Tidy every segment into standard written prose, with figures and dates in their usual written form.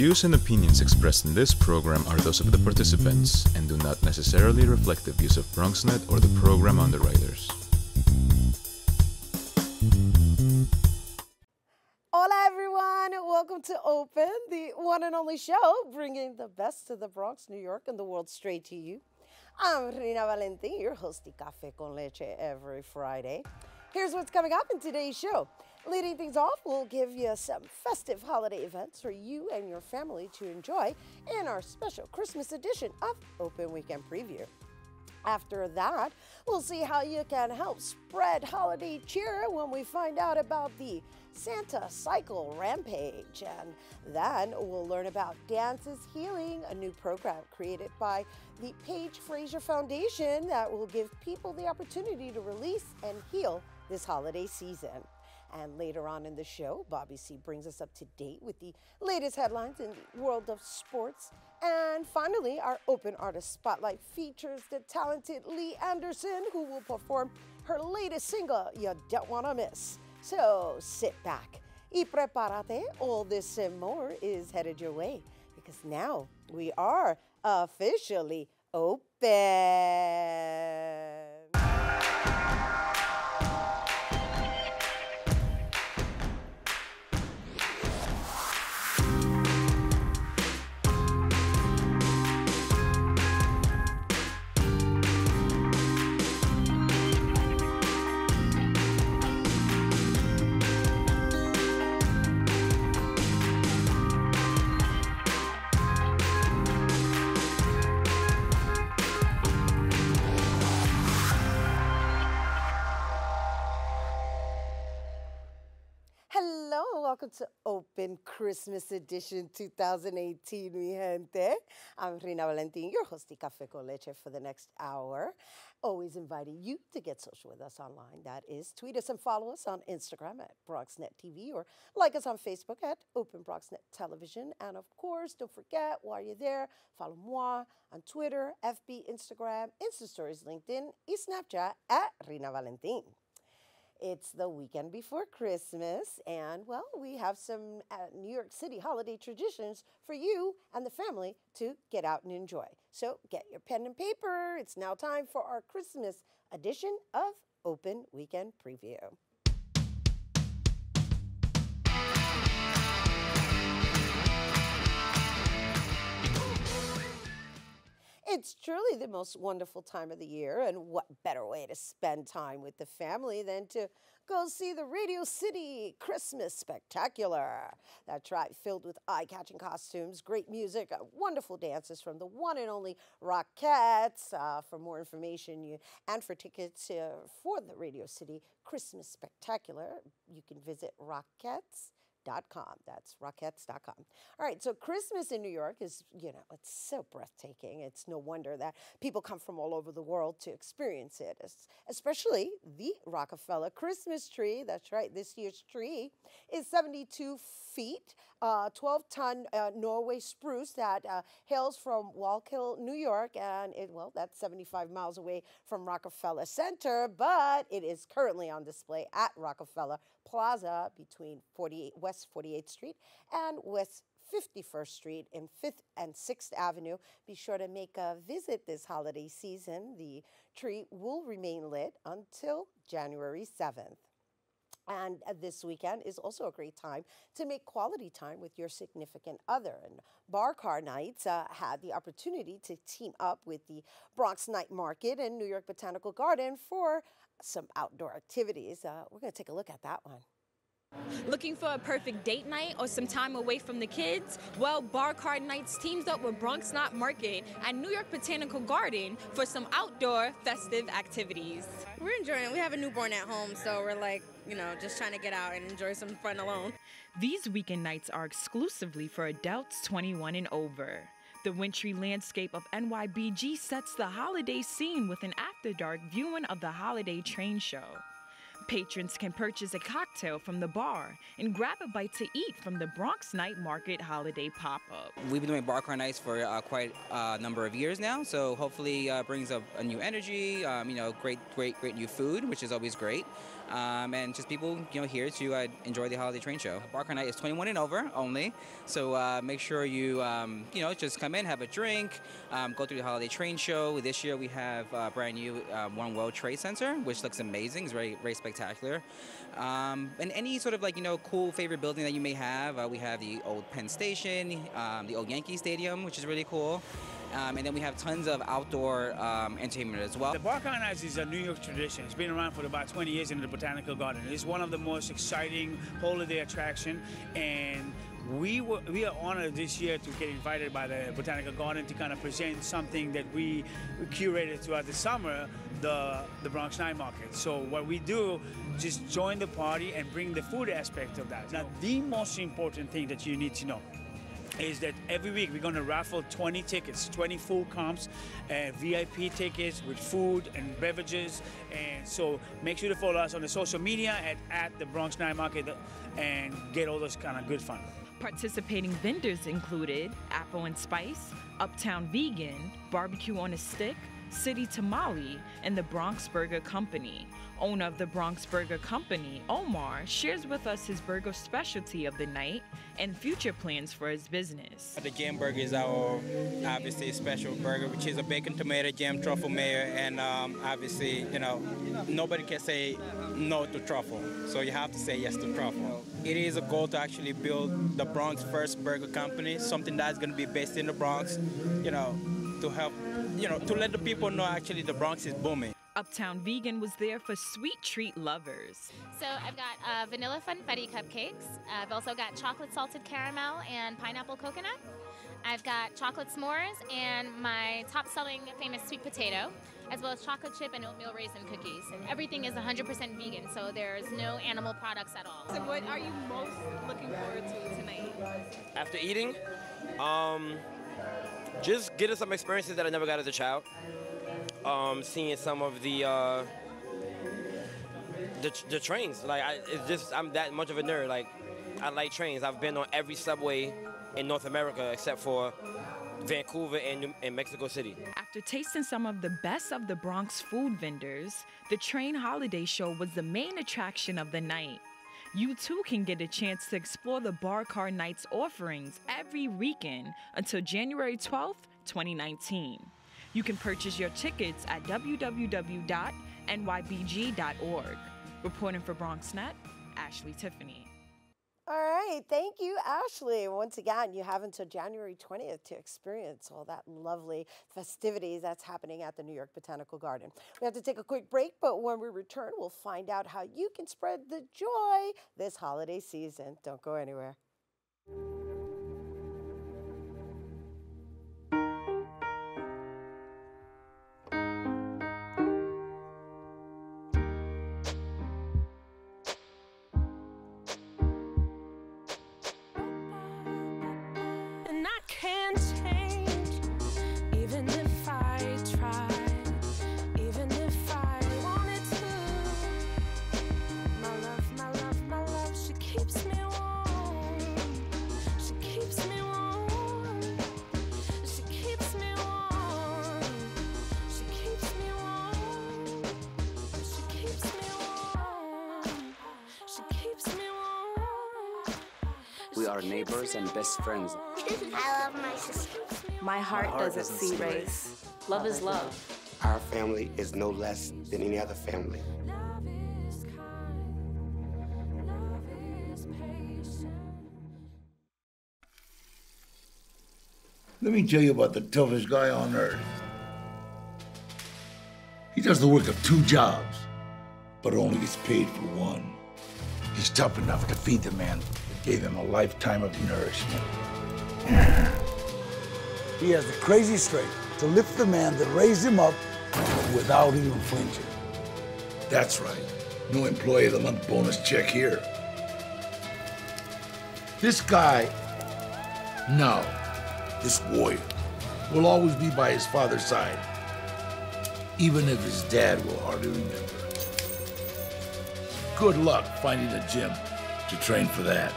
views and opinions expressed in this program are those of the participants and do not necessarily reflect the views of BronxNet or the program underwriters. Hola everyone, welcome to Open, the one and only show bringing the best of the Bronx, New York, and the world straight to you. I'm Rhina Valentin, your host of Café con Leche every Friday. Here's what's coming up in today's show. Leading things off, we'll give you some festive holiday events for you and your family to enjoy in our special Christmas edition of Open Weekend Preview. After that, we'll see how you can help spread holiday cheer when we find out about the Santa Cycle Rampage. And then we'll learn about Dance is Healing, a new program created by the Paige Fraser Foundation that will give people the opportunity to release and heal this holiday season. And later on in the show, Bobby C brings us up to date with the latest headlines in the world of sports. And finally, our Open Artist Spotlight features the talented Lea Anderson, who will perform her latest single, You Don't Wanna Miss. So sit back y prepárate. All this and more is headed your way because now we are officially open. Welcome to Open Christmas Edition 2018, mi gente. I'm Rhina Valentin, your host of Café con Leche for the next hour. Always inviting you to get social with us online. That is, tweet us and follow us on Instagram at BronxNet TV or like us on Facebook at Open BronxNet Television. And of course, don't forget, while you're there, follow moi on Twitter, FB, Instagram, Insta Stories, LinkedIn, and Snapchat at Rhina Valentin. It's the weekend before Christmas, and, well, we have some New York City holiday traditions for you and the family to get out and enjoy. So get your pen and paper. It's now time for our Christmas edition of Open Weekend Preview. It's truly the most wonderful time of the year, and what better way to spend time with the family than to go see the Radio City Christmas Spectacular. That's right, filled with eye-catching costumes, great music, wonderful dances from the one and only Rockettes. For more information and for tickets for the Radio City Christmas Spectacular, you can visit Rockettes.com. That's Rockettes.com. All right, so Christmas in New York is, it's so breathtaking. It's no wonder that people come from all over the world to experience it, especially the Rockefeller Christmas tree. That's right, this year's tree is 72 feet, 12-ton Norway spruce that hails from Wallkill, New York, and that's 75 miles away from Rockefeller Center, but it is currently on display at Rockefeller Plaza between West 48th Street and West 51st Street in 5th and 6th Avenue. Be sure to make a visit this holiday season. The tree will remain lit until January 7th. And this weekend is also a great time to make quality time with your significant other. And Bar Car Nights had the opportunity to team up with the Bronx Night Market and New York Botanical Garden for some outdoor activities. We're going to take a look at that one. Looking for a perfect date night or some time away from the kids? Well, Bar Car Nights teams up with Bronx Night Market and New York Botanical Garden for some outdoor festive activities. We're enjoying it. We have a newborn at home, so we're just trying to get out and enjoy some fun alone. These weekend nights are exclusively for adults 21 and over. The wintry landscape of NYBG sets the holiday scene with an after-dark viewing of the holiday train show. Patrons can purchase a cocktail from the bar and grab a bite to eat from the Bronx Night Market holiday pop-up. We've been doing Bar Car Nights for quite a number of years now, so hopefully brings up a new energy, great new food, which is always great. and just people here to enjoy the holiday train show. Bar Card night is 21 and over only, so make sure you just come in, have a drink, go through the holiday train show. This year we have a brand new One World Trade Center, which looks amazing. It's very, very spectacular. And any sort of cool favorite building that you may have. We have the old Penn Station, the old Yankee Stadium, which is really cool. And then we have tons of outdoor entertainment as well. The Bar Card Nights is a New York tradition. It's been around for about 20 years in the Botanical Garden. It's one of the most exciting holiday attractions, and we are honored this year to get invited by the Botanical Garden to kind of present something that we curated throughout the summer, the Bronx Night Market. So what we do, just join the party and bring the food aspect of that. Now, the most important thing that you need to know is that every week we're going to raffle 20 tickets, 20 full comps, VIP tickets with food and beverages. And so make sure to follow us on the social media at the Bronx Night Market and get all those kind of good fun. Participating vendors included Apple and Spice, Uptown Vegan, Barbecue on a Stick, City Tamale, and the Bronx Burger Company. Owner of the Bronx Burger Company, Omar, shares with us his burger specialty of the night and future plans for his business. The jam burger is our obviously special burger, which is a bacon, tomato, jam, truffle mayo, and obviously, nobody can say no to truffle, so you have to say yes to truffle. It is a goal to actually build the Bronx first burger company, something that's going to be based in the Bronx, to help, to let the people know actually the Bronx is booming. Uptown Vegan was there for sweet treat lovers. So I've got vanilla funfetti cupcakes. I've also got chocolate salted caramel and pineapple coconut. I've got chocolate s'mores and my top selling famous sweet potato, as well as chocolate chip and oatmeal raisin cookies. And everything is 100% vegan, so there's no animal products at all. So what are you most looking forward to tonight? After eating, just getting some experiences that I never got as a child. Seeing some of the trains. I'm that much of a nerd. I like trains. I've been on every subway in North America except for Vancouver and Mexico City. After tasting some of the best of the Bronx food vendors, the train holiday show was the main attraction of the night. You too can get a chance to explore the Bar Card Nights offerings every weekend until January 12th, 2019. You can purchase your tickets at www.nybg.org. Reporting for BronxNet, Ashley Tiffany. All right, thank you, Ashley. Once again, you have until January 20th to experience all that lovely festivities that's happening at the New York Botanical Garden. We have to take a quick break, but when we return, we'll find out how you can spread the joy this holiday season. Don't go anywhere. We are neighbors and best friends. I love my sister. My heart doesn't see race. Love is love. Our family is no less than any other family. Let me tell you about the toughest guy on earth. He does the work of 2 jobs, but only gets paid for one. He's tough enough to feed the man that gave him a lifetime of nourishment. He has the crazy strength to lift the man that raised him up without even flinching. That's right. No employee of the month bonus check here. This guy, no, this warrior, will always be by his father's side, even if his dad will hardly remember. Good luck finding a gym to train for that.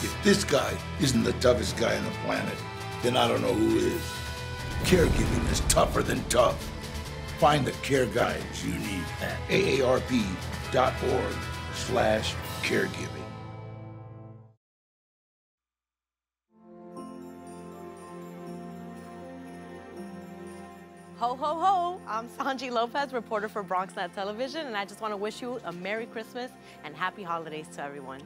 If this guy isn't the toughest guy on the planet, then I don't know who is. Caregiving is tougher than tough. Find the care guides you need at aarp.org/caregiving. Ho, ho, ho! I'm Sanji Lopez, reporter for BronxNet Television, and I just want to wish you a Merry Christmas and Happy Holidays to everyone.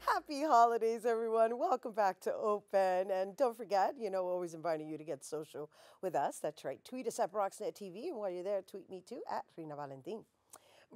Happy holidays, everyone. Welcome back to Open. And don't forget, we're always inviting you to get social with us. That's right. Tweet us at BronxNet TV. And while you're there, tweet me too at Rhina Valentin.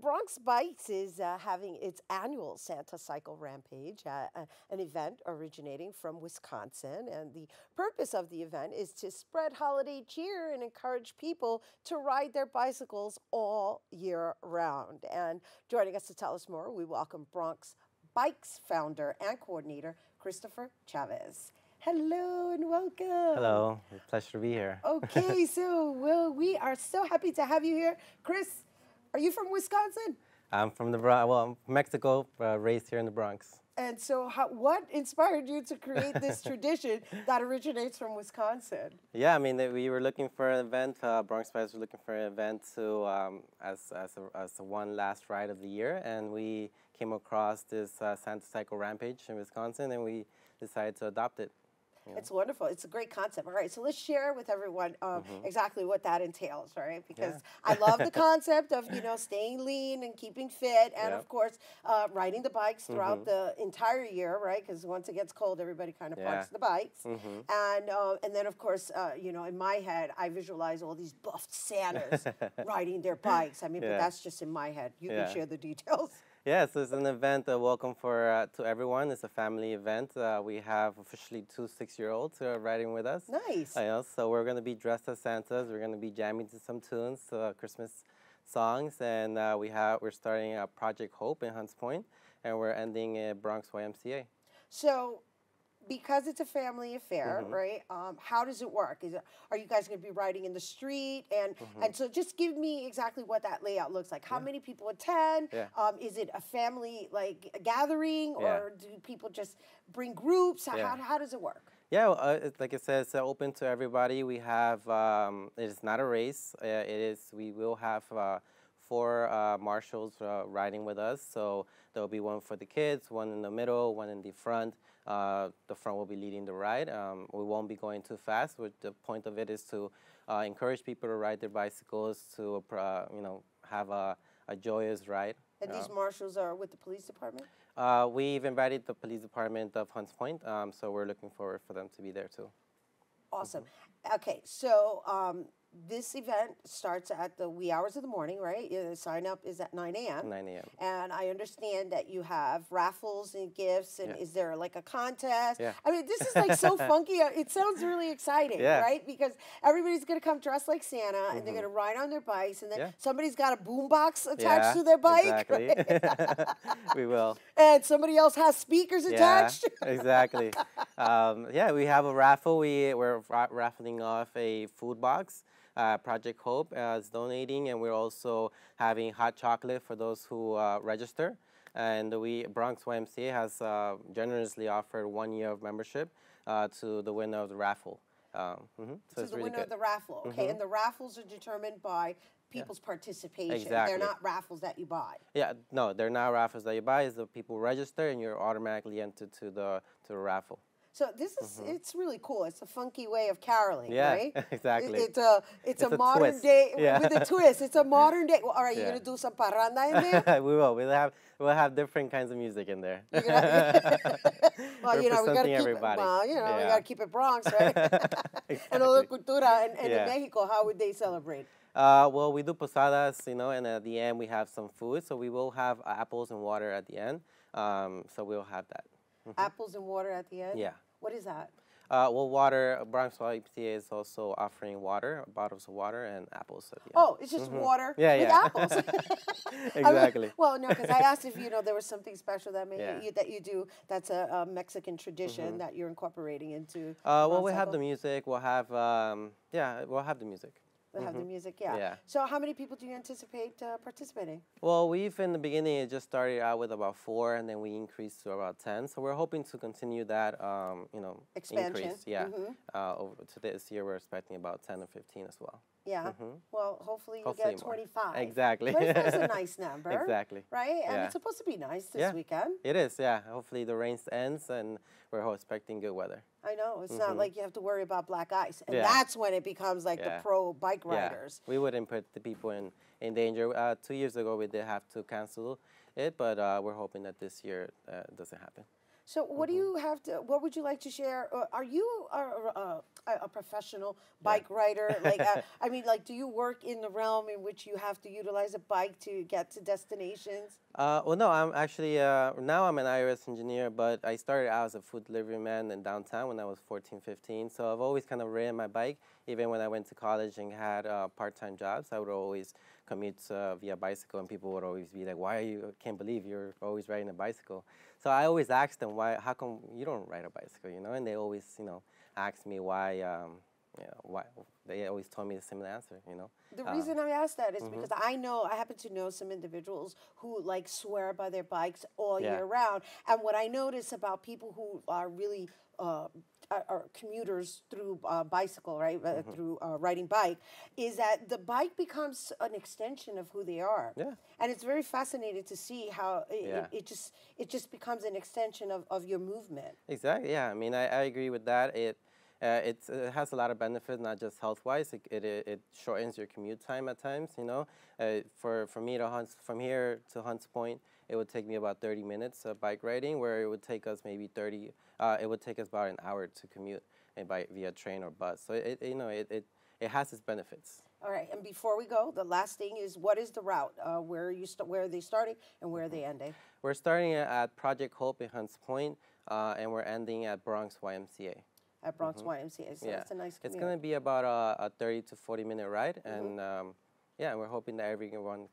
Bronx Bites is having its annual Santa Cycle Rampage, an event originating from Wisconsin. And the purpose of the event is to spread holiday cheer and encourage people to ride their bicycles all year round. And joining us to tell us more, we welcome Bronx Bikes founder and coordinator, Christopher Chavez. Hello and welcome. Hello, it's a pleasure to be here. Okay, so we are so happy to have you here. Chris, are you from Wisconsin? I'm from the Bronx, well, I'm from Mexico, raised here in the Bronx. And so what inspired you to create this tradition that originates from Wisconsin? Yeah, I mean, we were looking for an event, Bronx Bites were looking for an event to, as the one last ride of the year, and we came across this Santa Cycle Rampage in Wisconsin, and we decided to adopt it. It's wonderful. It's a great concept. All right, so let's share with everyone exactly what that entails, right? Because I love the concept of, staying lean and keeping fit, and of course, riding the bikes throughout the entire year, right? Because once it gets cold, everybody kind of parks the bikes. And then, of course, in my head, I visualize all these buffed Santas riding their bikes. I mean, but that's just in my head. You can share the details. Yes, it's an event, welcome to everyone. It's a family event. We have officially 2 6-year-olds riding with us. Nice. So we're going to be dressed as Santas. We're going to be jamming to some tunes, Christmas songs, and we're starting Project Hope in Hunts Point, and we're ending at Bronx YMCA. So, because it's a family affair, right? How does it work? Are you guys going to be riding in the street? And so just give me exactly what that layout looks like. How many people attend? Is it a family gathering, or do people just bring groups? How does it work? Yeah, like I said, it's open to everybody. We have, it is not a race. We will have 4 marshals riding with us. So there'll be one for the kids, one in the middle, one in the front. The front will be leading the ride. We won't be going too fast. The point of it is to encourage people to ride their bicycles, to have a joyous ride. And these marshals are with the police department? We've invited the police department of Hunts Point, so we're looking forward for them to be there too. Awesome. Okay, so this event starts at the wee hours of the morning, right? The sign up is at 9 a.m. 9 a.m. And I understand that you have raffles and gifts, and is there like a contest? Yeah. I mean, this is so funky. It sounds really exciting, right? Because everybody's going to come dressed like Santa, and they're going to ride on their bikes, and then somebody's got a boombox attached to their bike. Exactly. Right? We will. And somebody else has speakers attached. Exactly. We have a raffle. We're raffling off a food box. Project Hope is donating, and we're also having hot chocolate for those who register. And Bronx YMCA has generously offered 1 year of membership to the winner of the raffle. So it's the really winner of the raffle, okay? And the raffles are determined by people's participation. Exactly. They're not raffles that you buy. Yeah, no, they're not raffles that you buy. It's the people register, and you're automatically entered to the raffle. So this is it's really cool. It's a funky way of caroling, right? Exactly. It's a modern twist. Day with a twist. It's a modern day. Well, all right, you're gonna do some parranda in there? We will. We'll have different kinds of music in there. Well, we gotta keep everybody. We gotta keep it Bronx, right? Exactly. And a little cultura. And in Mexico, how would they celebrate? Well, we do posadas, and at the end we have some food. So we will have apples and water at the end. So we'll have that. Apples and water at the end? Yeah. What is that? Well, water, Bronx YMCA is also offering water, bottles of water and apples at the end. Oh, it's just water with apples. Exactly. Well, no, because I asked if, there was something special that that you do that's a Mexican tradition that you're incorporating into. Well, we have the music. We'll have, we'll have the music. We'll have the music, yeah. So how many people do you anticipate participating? Well, in the beginning, it just started out with about 4, and then we increased to about 10. So we're hoping to continue that, Expansion. increase. Yeah. Over to this year, we're expecting about 10 or 15 as well. Yeah. Well, hopefully you get 25. Exactly. 25 is a nice number. Exactly. Right? And it's supposed to be nice this weekend. It is, yeah. Hopefully the rain ends, and we're expecting good weather. I know. It's not like you have to worry about black ice. And that's when it becomes like the pro bike riders. We wouldn't put the people in danger. 2 years ago, we did have to cancel it, but we're hoping that this year it doesn't happen. So what do you have to? What would you like to share? Are you a professional bike rider? Like, I mean, like, do you work in the realm in which you have to utilize a bike to get to destinations? Well, no, I'm actually now I'm an iOS engineer, but I started out as a food delivery man in downtown when I was 14, 15. So I've always kind of ridden my bike. Even when I went to college and had part-time jobs, I would always commute via bicycle, and people would always be like, can't believe you're always riding a bicycle. So I always asked them, how come you don't ride a bicycle, And they always, asked me why, why. They always told me the similar answer, The reason I asked that is because I happen to know some individuals who like swear by their bikes all year round. And what I notice about people who are really are commuters through bicycle, right, through riding bike, is that the bike becomes an extension of who they are. Yeah. And it's very fascinating to see how it just becomes an extension of your movement. Exactly. Yeah. I mean, I agree with that. It has a lot of benefits, not just health-wise. It shortens your commute time at times. For me to from here to Hunts Point, it would take me about 30 minutes of bike riding, where it would take us maybe it would take us about an hour to commute via train or bus. So it has its benefits. All right, and before we go, the last thing is, what is the route? Where are they starting and where are they ending? We're starting at Project Hope in Hunts Point, and we're ending at Bronx YMCA. At Bronx YMCA, so that's a nice commute. It's going to be about a 30 to 40-minute ride, and we're hoping that everyone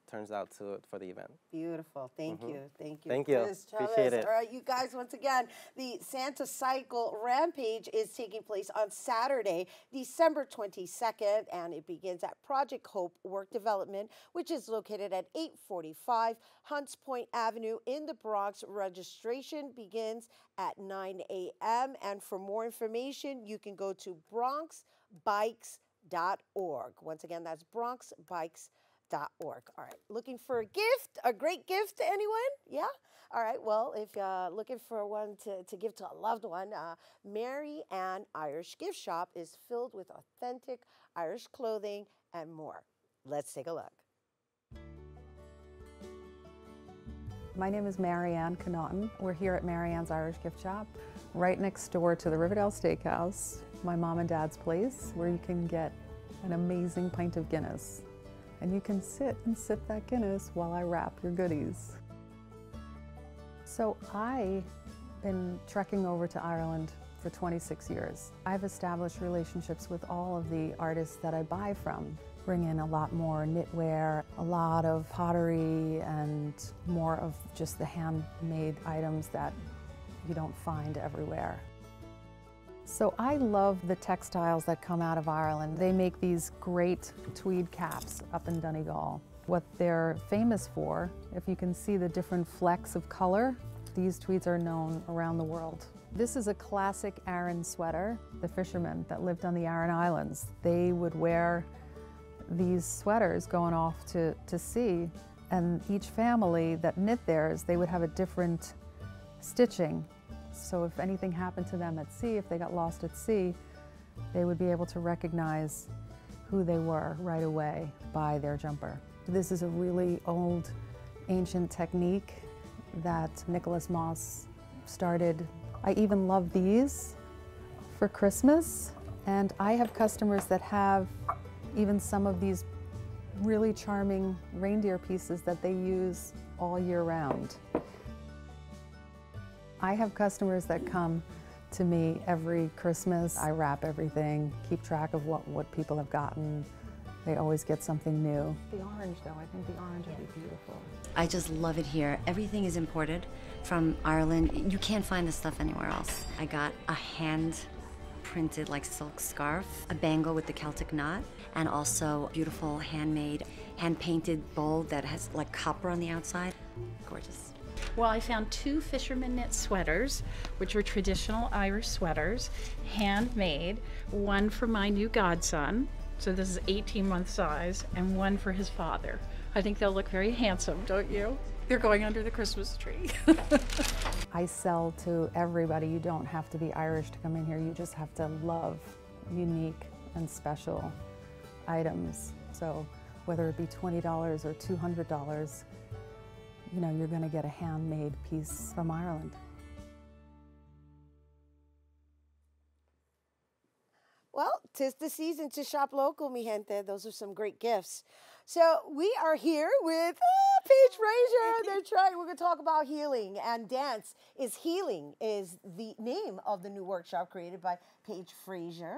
turns out for the event. Beautiful. Thank you. Thank you. Thank you. Appreciate it. All right, you guys, once again, the Santa Cycle Rampage is taking place on Saturday, December 22nd, and it begins at Project Hope Work Development, which is located at 845 Hunts Point Avenue in the Bronx. Registration begins at 9 a.m. And for more information, you can go to bronxbikes.org. Once again, that's bronxbikes.org. All right, looking for a gift, a great gift to anyone? Yeah? All right, well, if you're looking for one to give to a loved one, Mary Ann Irish Gift Shop is filled with authentic Irish clothing and more. Let's take a look. My name is Mary Ann Connaughton. We're here at Mary Ann's Irish Gift Shop, right next door to the Riverdale Steakhouse, my mom and dad's place, where you can get an amazing pint of Guinness. And you can sit and sip that Guinness while I wrap your goodies. So I've been trekking over to Ireland for 26 years. I've established relationships with all of the artists that I buy from. Bring in a lot more knitwear, a lot of pottery, and more of just the handmade items that you don't find everywhere. So I love the textiles that come out of Ireland. They make these great tweed caps up in Donegal. What they're famous for, if you can see the different flecks of color, these tweeds are known around the world. This is a classic Aran sweater. The fishermen that lived on the Aran Islands, they would wear these sweaters going off to sea, and each family that knit theirs, they would have a different stitching. So if anything happened to them at sea, if they got lost at sea, they would be able to recognize who they were right away by their jumper. This is a really old, ancient technique that Nicholas Moss started. I even love these for Christmas, and I have customers that have even some of these really charming reindeer pieces that they use all year round. I have customers that come to me every Christmas. I wrap everything, keep track of what people have gotten. They always get something new. The orange, though, I think the orange would be beautiful. I just love it here. Everything is imported from Ireland. You can't find this stuff anywhere else. I got a hand printed like silk scarf, a bangle with the Celtic knot, and also a beautiful handmade, hand-painted bowl that has like copper on the outside. Gorgeous. Well, I found 2 fisherman knit sweaters, which were traditional Irish sweaters, handmade, one for my new godson, so this is 18-month size, and one for his father. I think they'll look very handsome, don't you? They're going under the Christmas tree. I sell to everybody. You don't have to be Irish to come in here. You just have to love unique and special items. So whether it be $20 or $200, you know, you're going to get a handmade piece from Ireland. Well, 'tis the season to shop local, mi gente. Those are some great gifts. So we are here with Paige Fraser. That's right. We're going to talk about healing and dance. Healing is the name of the new workshop created by Paige Fraser,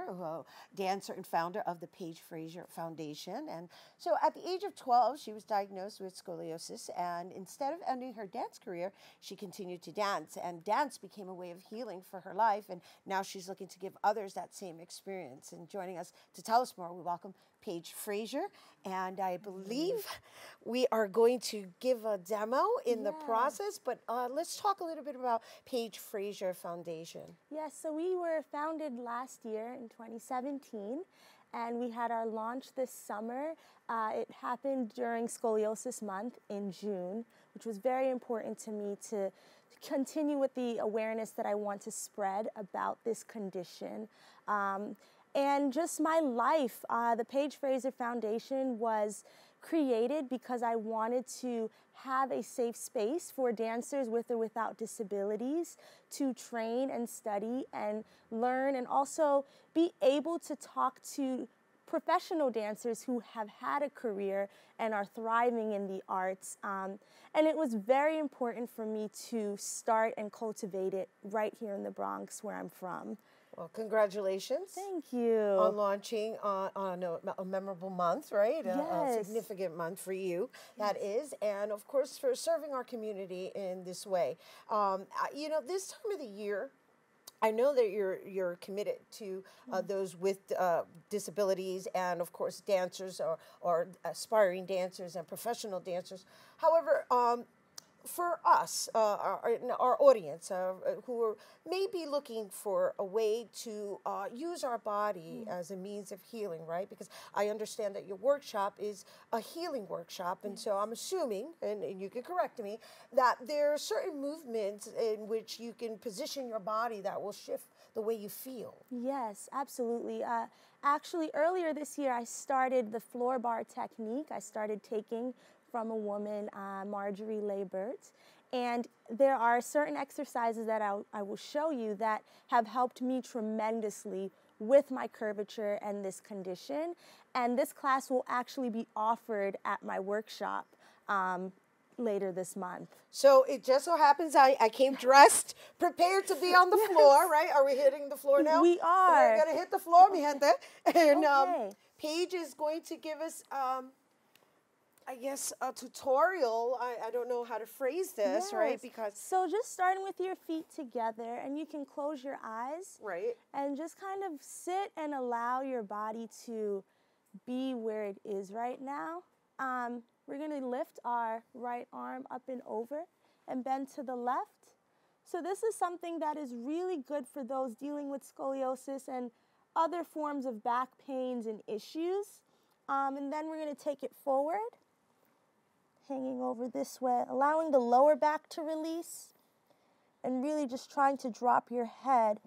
dancer and founder of the Paige Fraser Foundation. And so at the age of 12, she was diagnosed with scoliosis. And instead of ending her dance career, she continued to dance. And dance became a way of healing for her life. And now she's looking to give others that same experience. And joining us to tell us more, we welcome Paige Fraser, and I believe we are going to give a demo in the process, but let's talk a little bit about Paige Fraser Foundation. Yes, so we were founded last year in 2017, and we had our launch this summer. It happened during Scoliosis Month in June, which was very important to me to continue with the awareness that I want to spread about this condition. And just my life, the Paige Fraser Foundation was created because I wanted to have a safe space for dancers with or without disabilities to train and study and learn, and also be able to talk to professional dancers who have had a career and are thriving in the arts. And it was very important for me to start and cultivate it right here in the Bronx, where I'm from. Well, congratulations. Thank you. On launching on a memorable month, right? Yes. A significant month for you, that is. And of course, for serving our community in this way. You know, this time of the year, I know that you're committed to those with disabilities and, of course, dancers or aspiring dancers and professional dancers. However, for us, our audience, who are maybe looking for a way to use our body as a means of healing, right? Because I understand that your workshop is a healing workshop, and so I'm assuming, and you can correct me, that there are certain movements in which you can position your body that will shift the way you feel. Yes, absolutely. Actually, earlier this year, I started the floor bar technique. I started taking from a woman, Marjorie Leibert. And there are certain exercises that I will show you that have helped me tremendously with my curvature and this condition. And this class will actually be offered at my workshop later this month. So it just so happens I came dressed, prepared to be on the floor, right? Are we hitting the floor now? We are. We're going to hit the floor, mi gente. And Paige is going to give us I guess a tutorial. I don't know how to phrase this, right? Because so just starting with your feet together, and you can close your eyes, right? And just kind of sit and allow your body to be where it is right now. We're gonna lift our right arm up and over and bend to the left. So this is something that is really good for those dealing with scoliosis and other forms of back pains and issues. And then we're gonna take it forward, hanging over this way, allowing the lower back to release, and really just trying to drop your head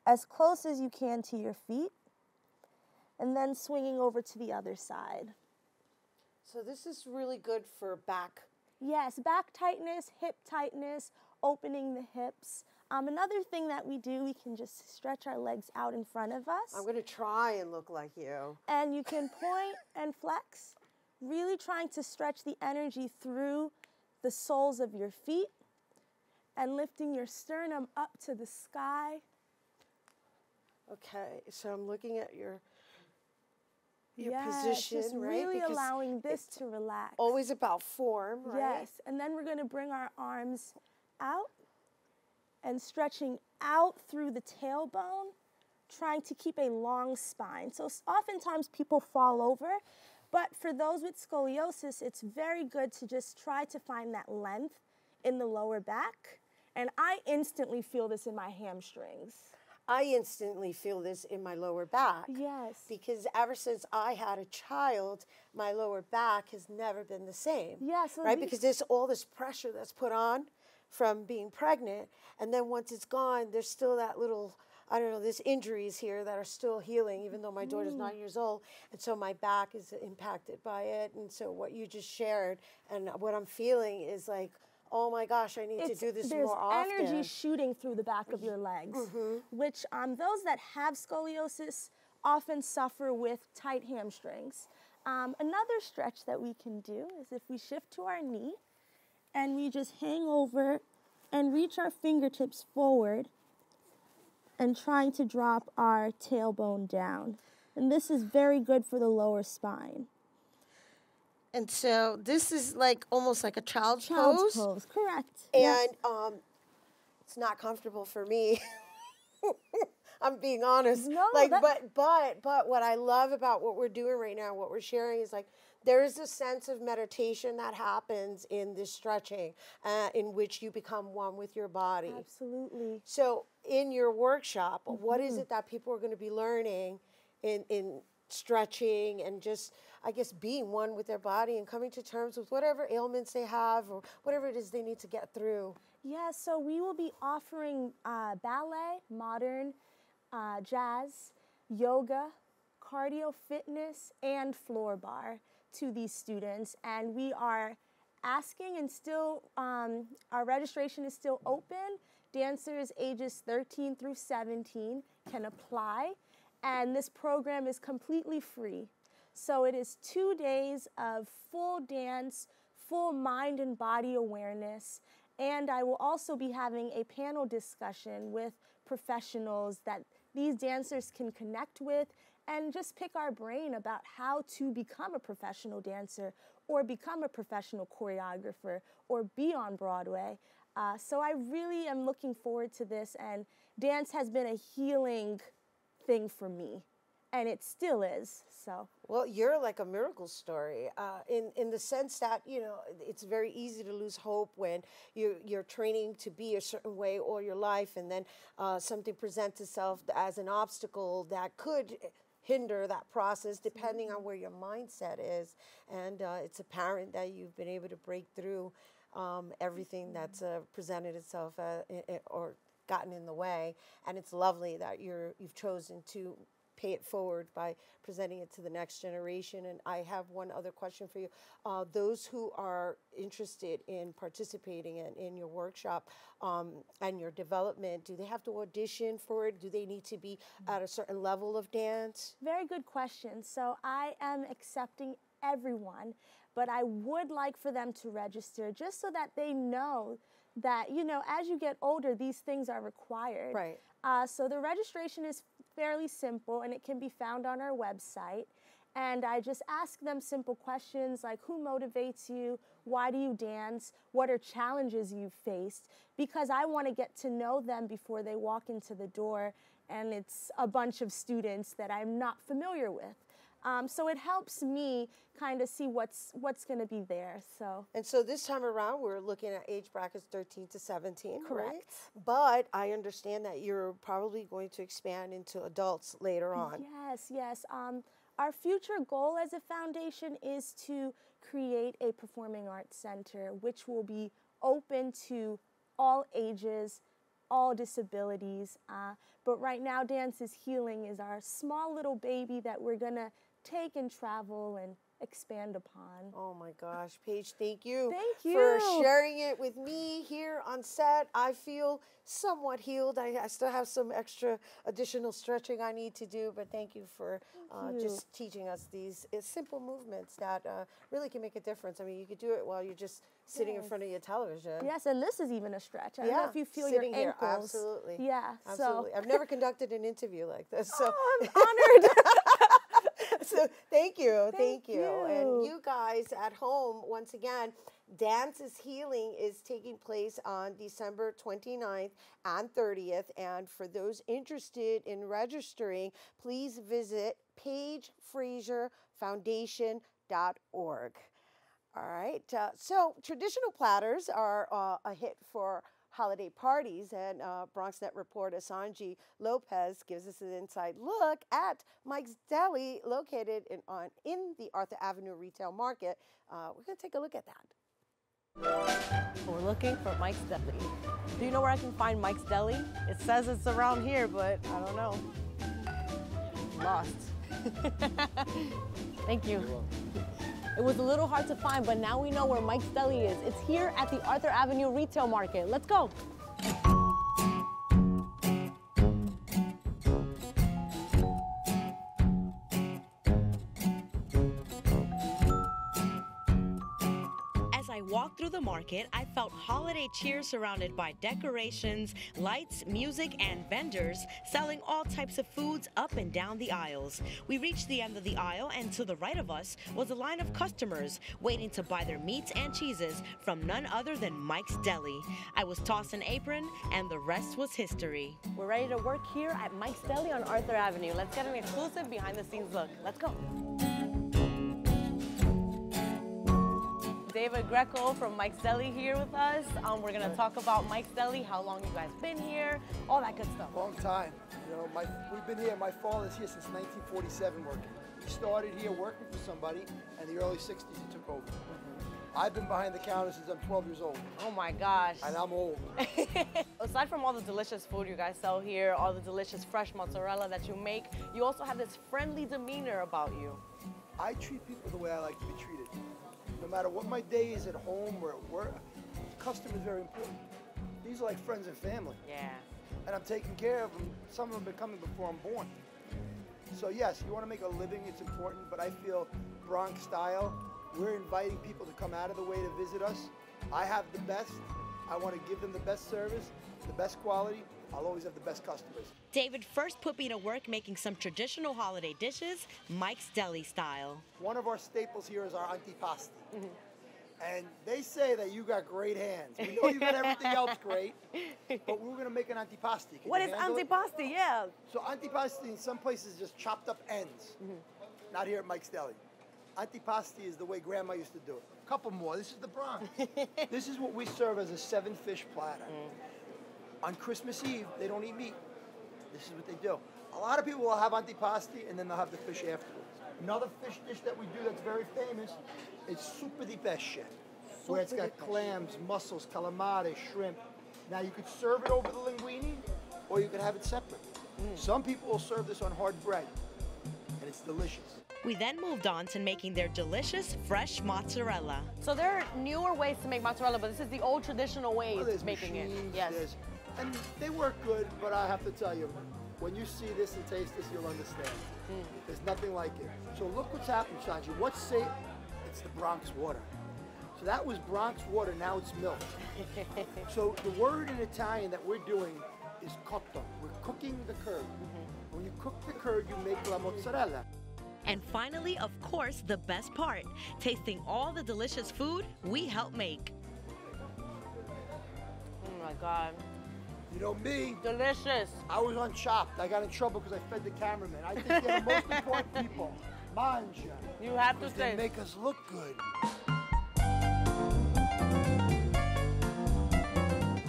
as close as you can to your feet, and then swinging over to the other side. So this is really good for back. Yes, back tightness, hip tightness, opening the hips. Another thing that we do, we can just stretch our legs out in front of us. I'm going to try and look like you. And you can point and flex, really trying to stretch the energy through the soles of your feet and lifting your sternum up to the sky. Okay, so I'm looking at your yes, position, just right? Really because allowing this to relax. Always about form, right? Yes, and then we're going to bring our arms out and stretching out through the tailbone, trying to keep a long spine. So oftentimes people fall over, but for those with scoliosis, it's very good to just try to find that length in the lower back. And I instantly feel this in my hamstrings. I instantly feel this in my lower back. Yes. Because ever since I had a child, my lower back has never been the same. Yes. Yeah, so right? Because there's all this pressure that's put on from being pregnant. And then once it's gone, there's still that little, I don't know, there's injuries here that are still healing, even though my daughter's 9 years old. And so my back is impacted by it. And so what you just shared and what I'm feeling is like, oh my gosh, I need to do this more often. There's energy shooting through the back of your legs, which those that have scoliosis often suffer with tight hamstrings. Another stretch that we can do is if we shift to our knee and we just hang over and reach our fingertips forward and trying to drop our tailbone down. And this is very good for the lower spine. And so this is like almost like a child's pose. Child's pose, correct. And it's not comfortable for me. I'm being honest. No, but what I love about what we're doing right now, what we're sharing is like there is a sense of meditation that happens in this stretching in which you become one with your body. Absolutely. So in your workshop, what is it that people are going to be learning in stretching and just, I guess, being one with their body and coming to terms with whatever ailments they have or whatever it is they need to get through? Yeah, so we will be offering ballet, modern, jazz, yoga, cardio fitness, and floor bar to these students. And we are asking and still, our registration is still open. Dancers ages 13 through 17 can apply. And this program is completely free. So it is 2 days of full dance, full mind and body awareness. And I will also be having a panel discussion with professionals that these dancers can connect with and just pick our brain about how to become a professional dancer or become a professional choreographer or be on Broadway. So I really am looking forward to this, and dance has been a healing thing for me, and it still is. So well, you're like a miracle story in the sense that, you know, it's very easy to lose hope when you're training to be a certain way all your life, and then something presents itself as an obstacle that could hinder that process depending on where your mindset is. And it's apparent that you've been able to break through everything that's presented itself or gotten in the way, and it's lovely that you've chosen to pay it forward by presenting it to the next generation. And I have one other question for you. Those who are interested in participating in your workshop and your development, do they have to audition for it? Do they need to be at a certain level of dance? Very good question. So I am accepting everyone, but I would like for them to register just so that they know that, you know, as you get older, these things are required. Right. So the registration is fairly simple, and it can be found on our website. And I just ask them simple questions like, who motivates you? Why do you dance? What are challenges you've faced? Because I want to get to know them before they walk into the door, and it's a bunch of students that I'm not familiar with. So it helps me kind of see what's going to be there. And so this time around, we're looking at age brackets 13 to 17, correct? Right? But I understand that you're probably going to expand into adults later on. Yes. Our future goal as a foundation is to create a performing arts center, which will be open to all ages, all disabilities. But right now, Dance is Healing is our small little baby that we're going to take and travel and expand upon. Oh my gosh, Paige, thank you. Thank you for sharing it with me here on set. I feel somewhat healed. I still have some extra additional stretching I need to do, but thank you for just teaching us these simple movements that really can make a difference. I mean, you could do it while you're just sitting in front of your television. Yes, and this is even a stretch. I don't know if you feel your ankles. Here, absolutely. Yeah, absolutely. I've never conducted an interview like this. So. Oh, I'm honored. So thank you. And you guys at home, once again, Dance is Healing is taking place on December 29th and 30th. And for those interested in registering, please visit Paige Fraser Foundation.org. All right. So traditional platters are a hit for holiday parties, and BronxNet reporter Sanji Lopez gives us an inside look at Mike's Deli, located in the Arthur Avenue Retail Market. We're going to take a look at that. We're looking for Mike's Deli. Do you know where I can find Mike's Deli? It says it's around here, but I don't know. Lost. Thank you. It was a little hard to find, but now we know where Mike's Deli is. It's here at the Arthur Avenue Retail Market. Let's go. As I walked through the market, I felt holiday cheer surrounded by decorations, lights, music, and vendors selling all types of foods up and down the aisles. We reached the end of the aisle, and to the right of us was a line of customers waiting to buy their meats and cheeses from none other than Mike's Deli. I was tossed an apron, and the rest was history. We're ready to work here at Mike's Deli on Arthur Avenue. Let's get an exclusive behind-the-scenes look. Let's go. David Greco from Mike's Deli here with us. We're gonna talk about Mike's Deli, how long you guys been here, all that good stuff. Long time. You know, we've been here. My father's here since 1947 working. He started here working for somebody, and in the early 60s he took over. I've been behind the counter since I'm 12 years old. Oh my gosh. And I'm old. Aside from all the delicious food you guys sell here, all the delicious fresh mozzarella that you make, you also have this friendly demeanor about you. I treat people the way I like to be treated. No matter what my day is at home or at work, customer is very important. These are like friends and family. Yeah. And I'm taking care of them. Some of them have been coming before I'm born. So yes, you want to make a living, it's important, but I feel Bronx style, we're inviting people to come out of the way to visit us. I have the best. I want to give them the best service, the best quality. I'll always have the best customers. David first put me to work making some traditional holiday dishes, Mike's Deli style. One of our staples here is our antipasti. And they say that you got great hands. We know you got everything else great, but we're gonna make an antipasti. What is antipasti? Yeah. So antipasti in some places is just chopped up ends. Not here at Mike's Deli. Antipasti is the way Grandma used to do it. A couple more. This is the Bronx. This is what we serve as a 7-fish platter. On Christmas Eve, they don't eat meat. This is what they do. A lot of people will have antipasti and then they'll have the fish afterwards. Another fish dish that we do that's very famous is super di pesce, where it's got clams, mussels, calamari, shrimp. Now you could serve it over the linguine or you could have it separate. Some people will serve this on hard bread and it's delicious. We then moved on to making their delicious fresh mozzarella. So there are newer ways to make mozzarella, but this is the old traditional way of making it. Yes. And they work good, but I have to tell you, when you see this and taste this, you'll understand. There's nothing like it. So look what's happened, Sanji. What's safe? It's the Bronx water. So that was Bronx water, now it's milk. So the word in Italian that we're doing is cotto. We're cooking the curd. When you cook the curd, you make la mozzarella. And finally, of course, the best part, tasting all the delicious food we help make. Oh my God. You know me. Delicious. I was on Chopped. I got in trouble because I fed the cameraman. I think they're the most important people. Manja. You have to say. They make us look good.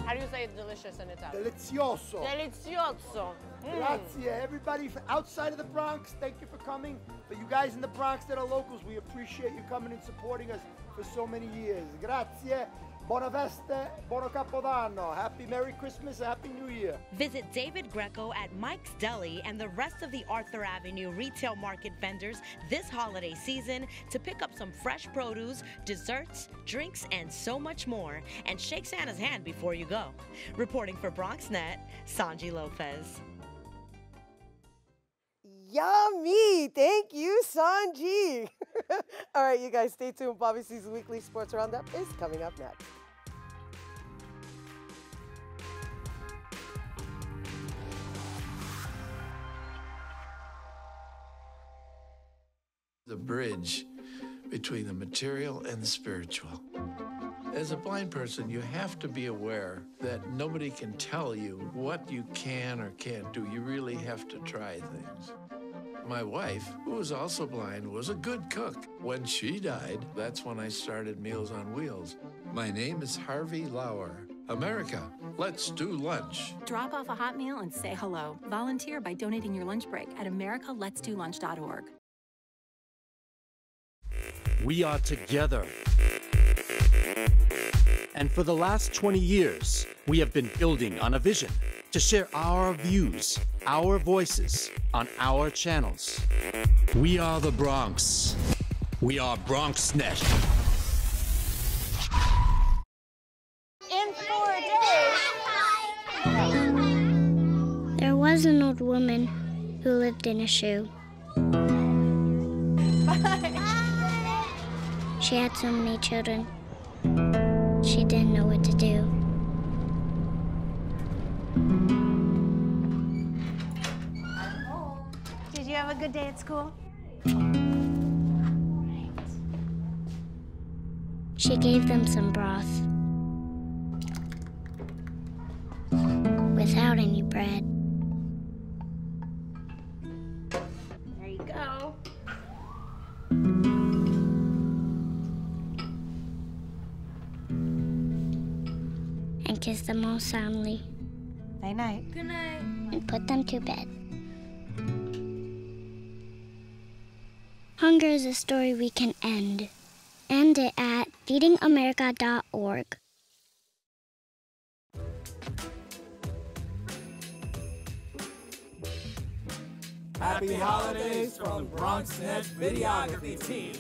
How do you say delicious in Italian? Delizioso. Delizioso. Grazie. Everybody outside of the Bronx, thank you for coming. For you guys in the Bronx that are locals, we appreciate you coming and supporting us for so many years. Grazie. Buona feste, buono Capodanno. Happy Merry Christmas, Happy New Year. Visit David Greco at Mike's Deli and the rest of the Arthur Avenue Retail Market vendors this holiday season to pick up some fresh produce, desserts, drinks, and so much more. And shake Santa's hand before you go. Reporting for BronxNet, Sanji Lopez. Yummy! Thank you, Sanji. All right, you guys, stay tuned. Bobby C's Weekly Sports Roundup is coming up next. The bridge between the material and the spiritual. As a blind person, you have to be aware that nobody can tell you what you can or can't do. You really have to try things. My wife, who was also blind, was a good cook. When she died, that's when I started Meals on Wheels. My name is Harvey Lauer. America, let's do lunch. Drop off a hot meal and say hello. Volunteer by donating your lunch break at americaletsdolunch.org. We are together. And for the last 20 years, we have been building on a vision to share our views, our voices on our channels. We are the Bronx. We are BronxNet. In 4 days. There was an old woman who lived in a shoe. She had so many children. She didn't know what to do. Did you have a good day at school? She gave them some broth. Without any bread. There you go. And kissed them all soundly. Night night. Good night. And put them to bed. Hunger is a story we can end. End it at feedingamerica.org. Happy holidays from the BronxNet videography team.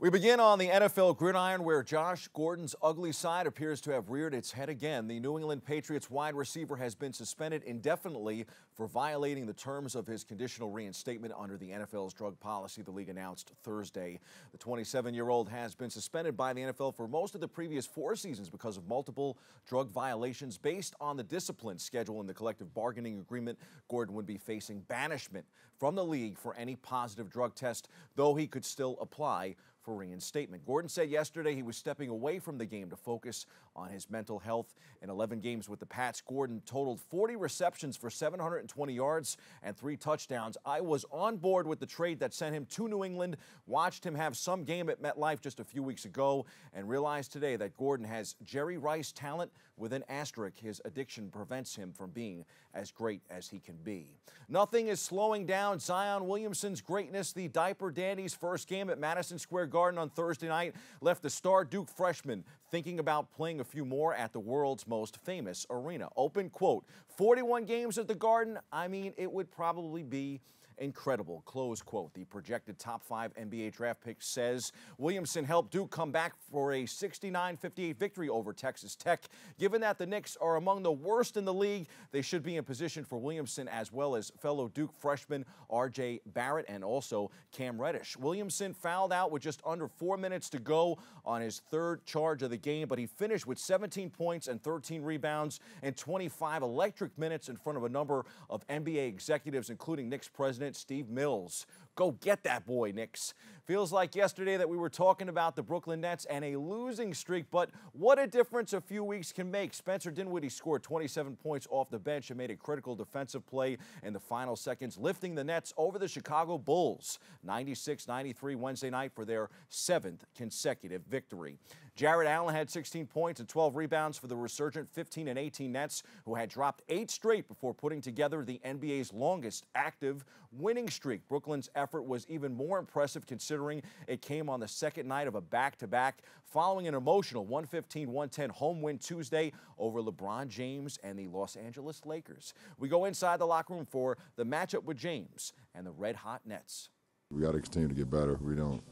We begin on the NFL gridiron where Josh Gordon's ugly side appears to have reared its head again. The New England Patriots wide receiver has been suspended indefinitely for violating the terms of his conditional reinstatement under the NFL's drug policy, the league announced Thursday. The 27-year-old has been suspended by the NFL for most of the previous 4 seasons because of multiple drug violations. Based on the discipline schedule in the collective bargaining agreement, Gordon would be facing banishment from the league for any positive drug test, though he could still apply for reinstatement. Gordon said yesterday he was stepping away from the game to focus on his mental health. In 11 games with the Pats, Gordon totaled 40 receptions for 720 yards and 3 touchdowns. I was on board with the trade that sent him to New England, watched him have some game at MetLife just a few weeks ago, and realized today that Gordon has Jerry Rice talent with an asterisk. His addiction prevents him from being as great as he can be. Nothing is slowing down Zion Williamson's greatness. The diaper dandy's first game at Madison Square Garden on Thursday night left the star Duke freshman thinking about playing a few more at the world's most famous arena. Open quote, 41 games at the Garden, I mean, it would probably be incredible, close quote. The projected top 5 NBA draft pick says Williamson helped Duke come back for a 69-58 victory over Texas Tech. Given that the Knicks are among the worst in the league, they should be in position for Williamson as well as fellow Duke freshman R.J. Barrett and also Cam Reddish. Williamson fouled out with just under 4 minutes to go on his 3rd charge of the game, but he finished with 17 points and 13 rebounds and 25 electric minutes in front of a number of NBA executives, including Knicks president Steve Mills. Go get that boy, Knicks. Feels like yesterday that we were talking about the Brooklyn Nets and a losing streak, but what a difference a few weeks can make. Spencer Dinwiddie scored 27 points off the bench and made a critical defensive play in the final seconds, lifting the Nets over the Chicago Bulls 96-93 Wednesday night for their 7th consecutive victory. Jarrett Allen had 16 points and 12 rebounds for the resurgent 15-18 Nets, who had dropped 8 straight before putting together the NBA's longest active winning streak. Brooklyn's effort was even more impressive considering it came on the second night of a back-to-back following an emotional 115-110 home win Tuesday over LeBron James and the Los Angeles Lakers. We go inside the locker room for the matchup with James and the red-hot Nets. We got to continue to get better. We don't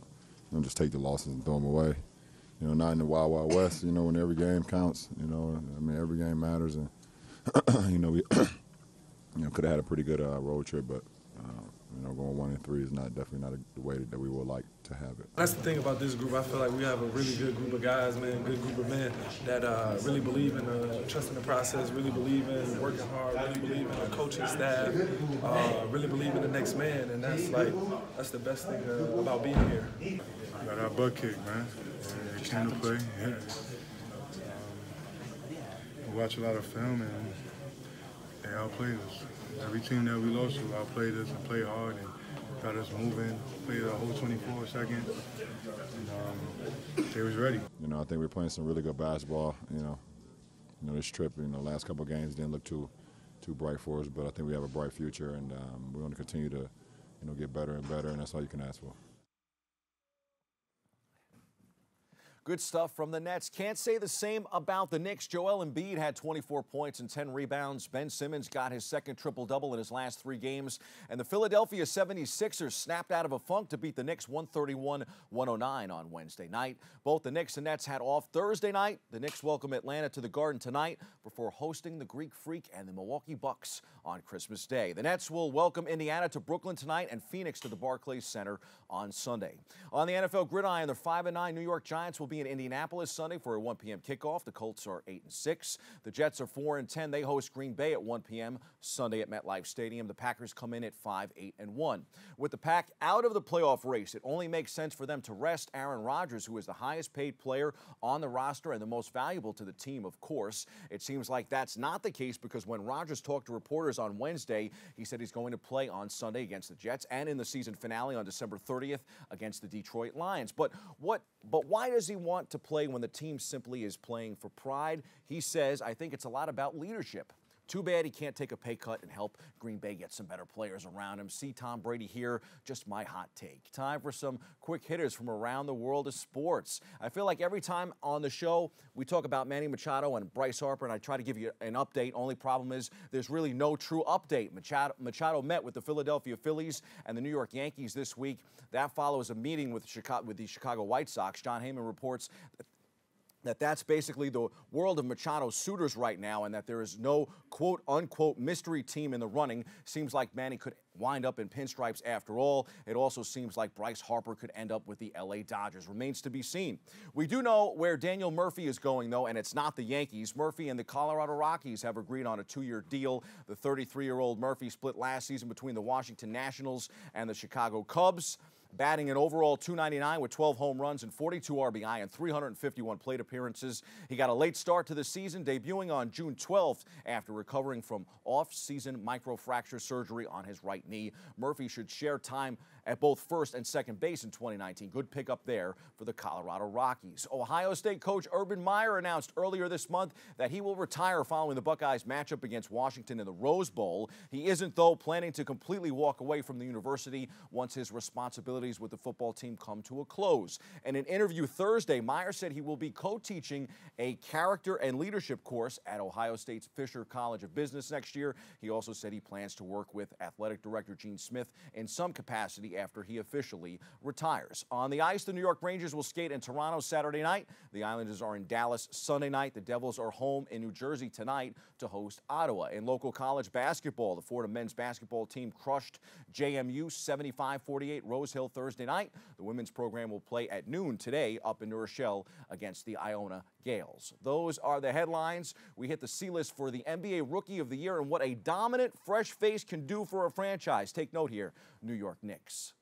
just take the losses and throw them away. you know, not in the Wild Wild West, you know, when every game counts, you know. I mean, every game matters, and, you know, we could have had a pretty good road trip, but, you know, going 1-3 is definitely not the way that we would like to have it. That's the thing about this group. I feel like we have a really good group of guys, man, good group of men that really believe in trusting the process, really believe in working hard, really believe in the coaching staff, really believe in the next man, and that's the best thing about being here. Got our butt kicked, man. They came to play. Yeah. We watch a lot of film, and they outplayed us. Every team that we lost to outplayed us and played hard and got us moving, played the whole 24 seconds, and they was ready. You know, I think we're playing some really good basketball. You know, this trip, you know, last couple of games didn't look too bright for us, but I think we have a bright future, and we're going to continue to, you know, get better and better, and that's all you can ask for. Good stuff from the Nets. Can't say the same about the Knicks. Joel Embiid had 24 points and 10 rebounds. Ben Simmons got his second triple-double in his last 3 games. And the Philadelphia 76ers snapped out of a funk to beat the Knicks 131-109 on Wednesday night. Both the Knicks and Nets had off Thursday night. The Knicks welcome Atlanta to the Garden tonight before hosting the Greek Freak and the Milwaukee Bucks on Christmas Day. The Nets will welcome Indiana to Brooklyn tonight and Phoenix to the Barclays Center on Sunday. On the NFL gridiron, the 5-9 New York Giants will be in Indianapolis Sunday for a 1 p.m. kickoff. The Colts are 8-6. The Jets are 4-10. They host Green Bay at 1 p.m. Sunday at MetLife Stadium. The Packers come in at 5-8-1. With the Pack out of the playoff race, it only makes sense for them to rest Aaron Rodgers, who is the highest paid player on the roster and the most valuable to the team, of course. It seems like that's not the case because when Rodgers talked to reporters on Wednesday, he said he's going to play on Sunday against the Jets and in the season finale on December 30th against the Detroit Lions. But why does he want to play when the team simply is playing for pride? He says, I think it's a lot about leadership. Too bad he can't take a pay cut and help Green Bay get some better players around him. See Tom Brady here, just my hot take. Time for some quick hitters from around the world of sports. I feel like every time on the show we talk about Manny Machado and Bryce Harper, and I try to give you an update. Only problem is there's really no true update. Machado met with the Philadelphia Phillies and the New York Yankees this week. That follows a meeting with the Chicago White Sox. John Heyman reports that's basically the world of Machado suitors right now, and that there is no quote-unquote mystery team in the running. Seems like Manny could wind up in pinstripes after all. It also seems like Bryce Harper could end up with the LA Dodgers. Remains to be seen. We do know where Daniel Murphy is going, though, and it's not the Yankees. Murphy and the Colorado Rockies have agreed on a 2-year deal. The 33-year-old Murphy split last season between the Washington Nationals and the Chicago Cubs, batting an overall .299 with 12 home runs and 42 RBI and 351 plate appearances. He got a late start to the season, debuting on June 12th after recovering from off-season microfracture surgery on his right knee. Murphy should share time at both first and second base in 2019. Good pickup there for the Colorado Rockies. Ohio State coach Urban Meyer announced earlier this month that he will retire following the Buckeyes' matchup against Washington in the Rose Bowl. He isn't, though, planning to completely walk away from the university once his responsibilities with the football team come to a close. In an interview Thursday, Meyer said he will be co-teaching a character and leadership course at Ohio State's Fisher College of Business next year. He also said he plans to work with athletic director Gene Smith in some capacity after he officially retires. On the ice, the New York Rangers will skate in Toronto Saturday night. The Islanders are in Dallas Sunday night. The Devils are home in New Jersey tonight to host Ottawa. In local college basketball, the Florida men's basketball team crushed JMU 75-48 Rose Hill Thursday night. The women's program will play at noon today up in New Rochelle against the Iona Gales. Those are the headlines. We hit the C-list for the NBA Rookie of the Year and what a dominant, fresh face can do for a franchise. Take note here, New York Knicks.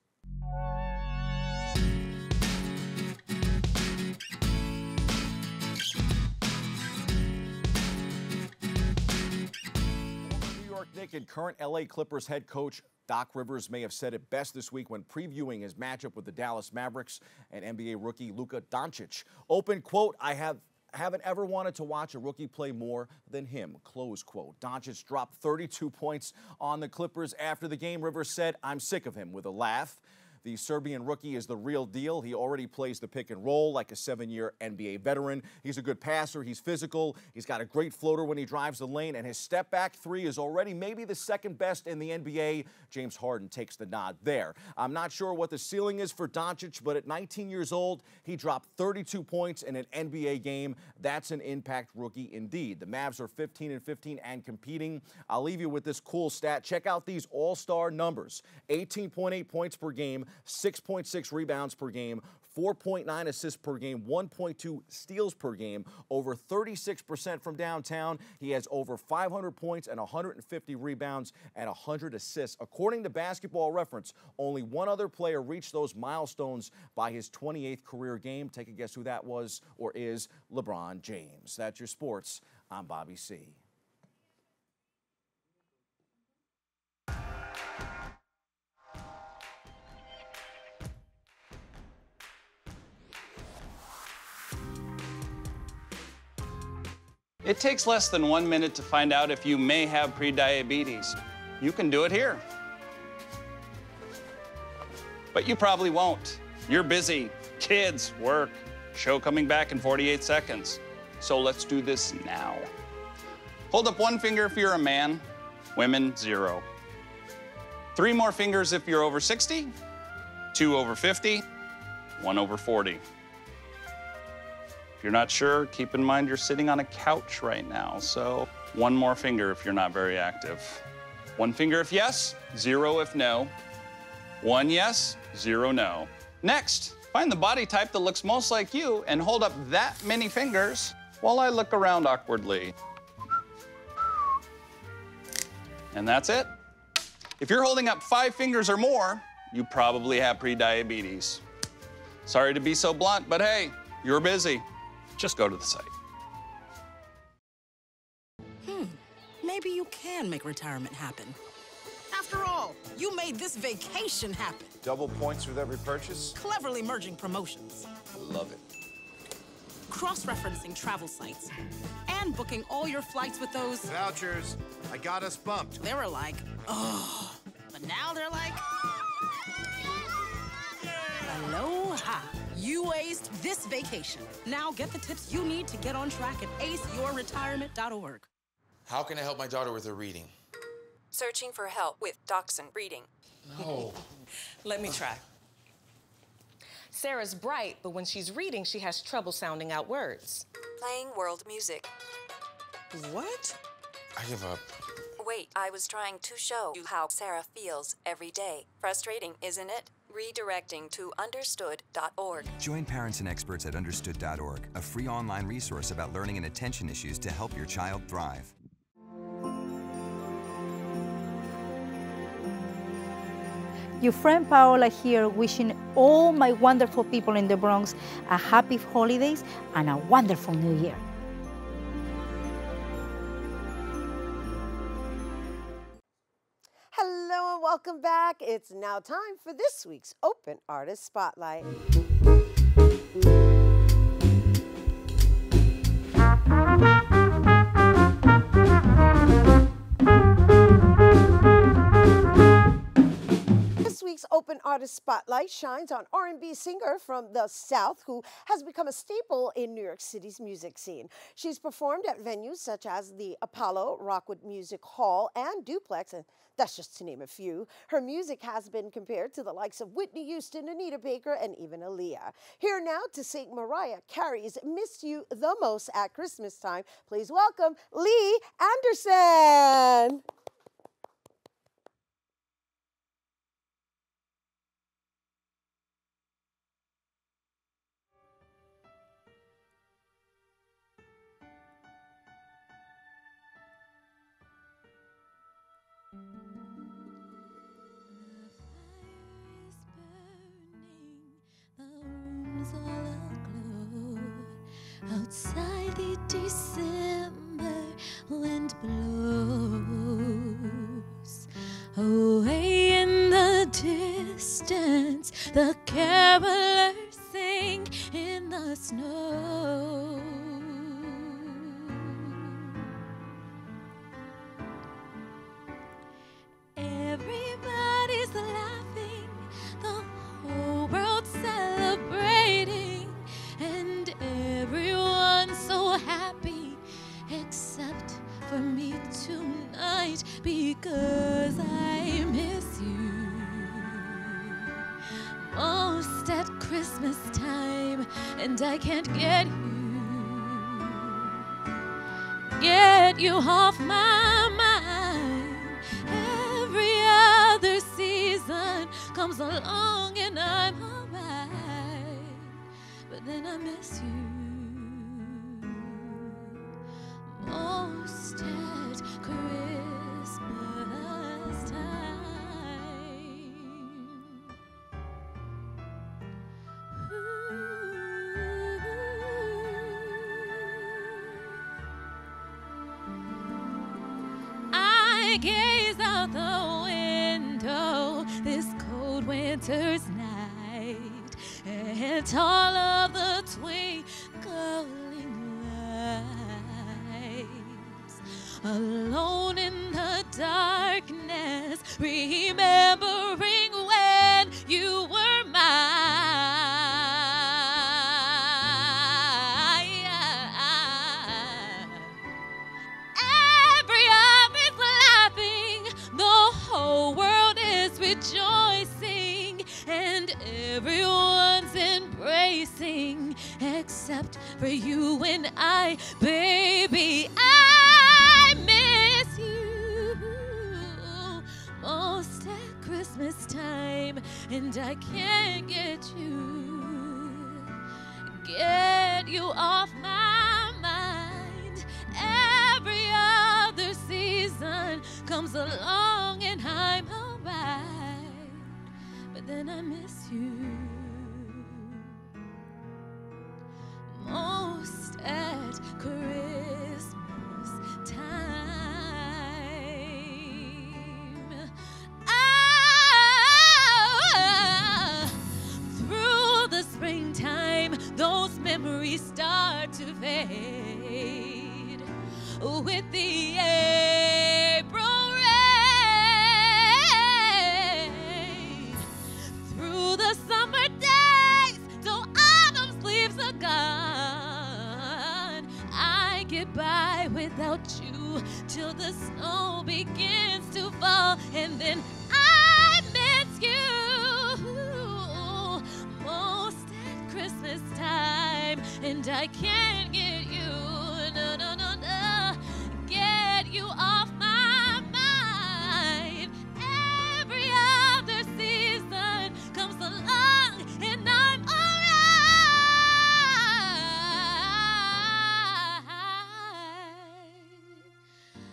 New York Knicks and current LA Clippers head coach Doc Rivers may have said it best this week when previewing his matchup with the Dallas Mavericks and NBA rookie Luka Doncic. Open quote, I haven't ever wanted to watch a rookie play more than him, close quote. Doncic dropped 32 points on the Clippers after the game. Rivers said, I'm sick of him, with a laugh. The Serbian rookie is the real deal. He already plays the pick and roll like a 7-year NBA veteran. He's a good passer. He's physical. He's got a great floater when he drives the lane, and his step-back three is already maybe the second best in the NBA. James Harden takes the nod there. I'm not sure what the ceiling is for Doncic, but at 19 years old, he dropped 32 points in an NBA game. That's an impact rookie indeed. The Mavs are 15-15 and competing. I'll leave you with this cool stat. Check out these all-star numbers. 18.8 points per game, 6.6 rebounds per game, 4.9 assists per game, 1.2 steals per game, over 36% from downtown. He has over 500 points and 150 rebounds and 100 assists. According to Basketball Reference, only one other player reached those milestones by his 28th career game. Take a guess who that was or is. LeBron James. That's your sports. I'm Bobby C. It takes less than 1 minute to find out if you may have prediabetes. You can do it here. But you probably won't. You're busy. Kids, work, show coming back in 48 seconds. So let's do this now. Hold up one finger if you're a man, women, 0. 3 more fingers if you're over 60, 2 over 50, 1 over 40. If you're not sure, keep in mind you're sitting on a couch right now, so 1 more finger if you're not very active. 1 finger if yes, 0 if no. 1 yes, 0 no. Next, find the body type that looks most like you and hold up that many fingers while I look around awkwardly. And that's it. If you're holding up 5 fingers or more, you probably have prediabetes. Sorry to be so blunt, but hey, you're busy. Just go to the site. Maybe you can make retirement happen. After all, you made this vacation happen. Double points with every purchase? Cleverly merging promotions. Love it. Cross-referencing travel sites. And booking all your flights with those... Vouchers. I got us bumped. They were like, oh. But now they're like... Aloha. You aced this vacation. Now get the tips you need to get on track at aceyourretirement.org. How can I help my daughter with her reading? Searching for help with Dachshund Reading. No. Let me try. Sarah's bright, but when she's reading, she has trouble sounding out words. Playing world music. What? I give up. Wait, I was trying to show you how Sarah feels every day. Frustrating, isn't it? Redirecting to understood.org. Join parents and experts at understood.org, a free online resource about learning and attention issues to help your child thrive. Your friend Paola here, wishing all my wonderful people in the Bronx a happy holidays and a wonderful new year. Hello and welcome back. It's now time for this week's Open Artist Spotlight. This week's Open Artist Spotlight shines on R&B singer from the South who has become a staple in New York City's music scene. She's performed at venues such as the Apollo, Rockwood Music Hall, and Duplex, and that's just to name a few. Her music has been compared to the likes of Whitney Houston, Anita Baker, and even Aaliyah. Here now to sing Mariah Carey's Miss You the Most at Christmas Time, please welcome Lea Anderson. Outside the December wind blows. Away in the distance, the carolers sing in the snow. Everybody's laughing, the and I can't get you off my mind. Every other season comes along and I'm alright, but then I miss you most at Christmas time. I gaze out the window this cold winter's night, and all of the twinkling lights, alone in the darkness, remembering when you were mine. Every arm is laughing, the whole world is rejoicing, and everyone's embracing, except for you and I, baby. I miss you most at Christmas time, and I can't get you off my mind. Every other season comes along and I'm alright, but then I miss you most at Christmas time. Through the springtime, those memories start to fade with the April rain. Through the summer days, till autumn's leaves are gone, I get by without you till the snow begins to fall, and then I miss you most at Christmas time, and I can't get you, no, no, no, no, get you off my mind. Every other season comes along and I'm alright,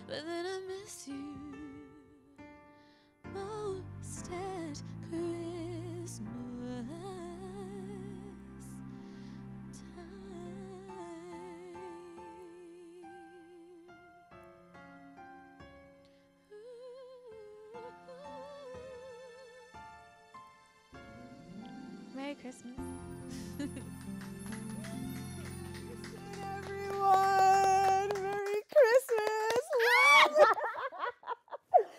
but then I miss you most at Christmas Merry Christmas. Everyone, Merry Christmas!